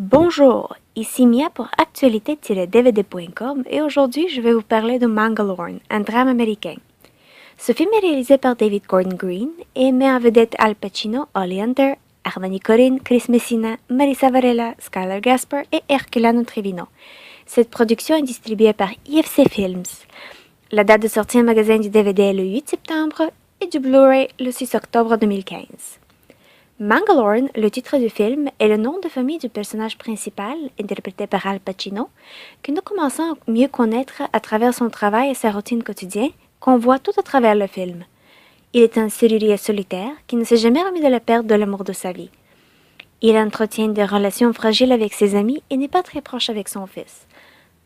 Bonjour, ici Mia pour actualité-dvd.com et aujourd'hui je vais vous parler de Mangalore, un drame américain. Ce film est réalisé par David Gordon Green et met en vedette Al Pacino, Holly Hunter, Harmony Korine, Chris Messina, Marisa Varela, Skylar Gasper et Herculano Trevino. Cette production est distribuée par IFC Films. La date de sortie en magasin du DVD est le 8 septembre et du Blu-ray le 6 octobre 2015. Mangalore, le titre du film, est le nom de famille du personnage principal, interprété par Al Pacino, que nous commençons à mieux connaître à travers son travail et sa routine quotidienne, qu'on voit tout à travers le film. Il est un serrurier solitaire qui ne s'est jamais remis de la perte de l'amour de sa vie. Il entretient des relations fragiles avec ses amis et n'est pas très proche avec son fils.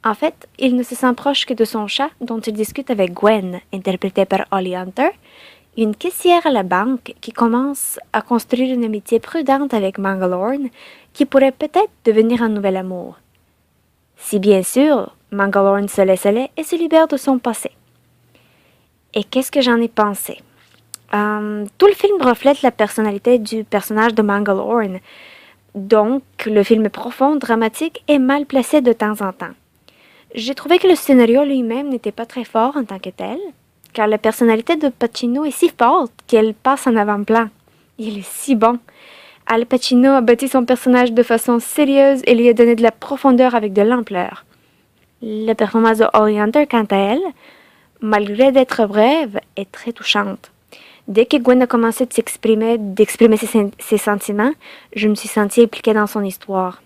En fait, il ne se sent proche que de son chat dont il discute avec Gwen, interprétée par Holly Hunter, une caissière à la banque qui commence à construire une amitié prudente avec Mangalore qui pourrait peut-être devenir un nouvel amour. Si bien sûr, Mangalore se laisse aller et se libère de son passé. Et qu'est-ce que j'en ai pensé? Tout le film reflète la personnalité du personnage de Mangalore, donc le film est profond, dramatique et mal placé de temps en temps. J'ai trouvé que le scénario lui-même n'était pas très fort en tant que tel, car la personnalité de Pacino est si forte qu'elle passe en avant-plan. Il est si bon. Al Pacino a bâti son personnage de façon sérieuse et lui a donné de la profondeur avec de l'ampleur. La performance de Holly Hunter, quant à elle, malgré d'être brève, est très touchante. Dès que Gwen a commencé d'exprimer ses sentiments, je me suis sentie impliquée dans son histoire.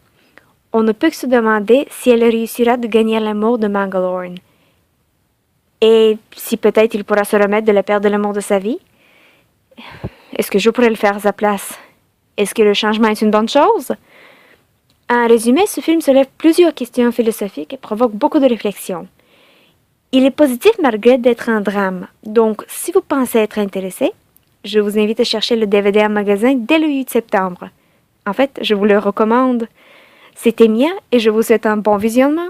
On ne peut que se demander si elle réussira de gagner l'amour de Mangalore. Et si peut-être il pourra se remettre de la perte de l'amour de sa vie? Est-ce que je pourrais le faire à sa place? Est-ce que le changement est une bonne chose? En résumé, ce film soulève plusieurs questions philosophiques et provoque beaucoup de réflexions. Il est positif malgré d'être un drame, donc si vous pensez être intéressé, je vous invite à chercher le DVD en magasin dès le 8 septembre. En fait, je vous le recommande. C'était Mia et je vous souhaite un bon visionnement.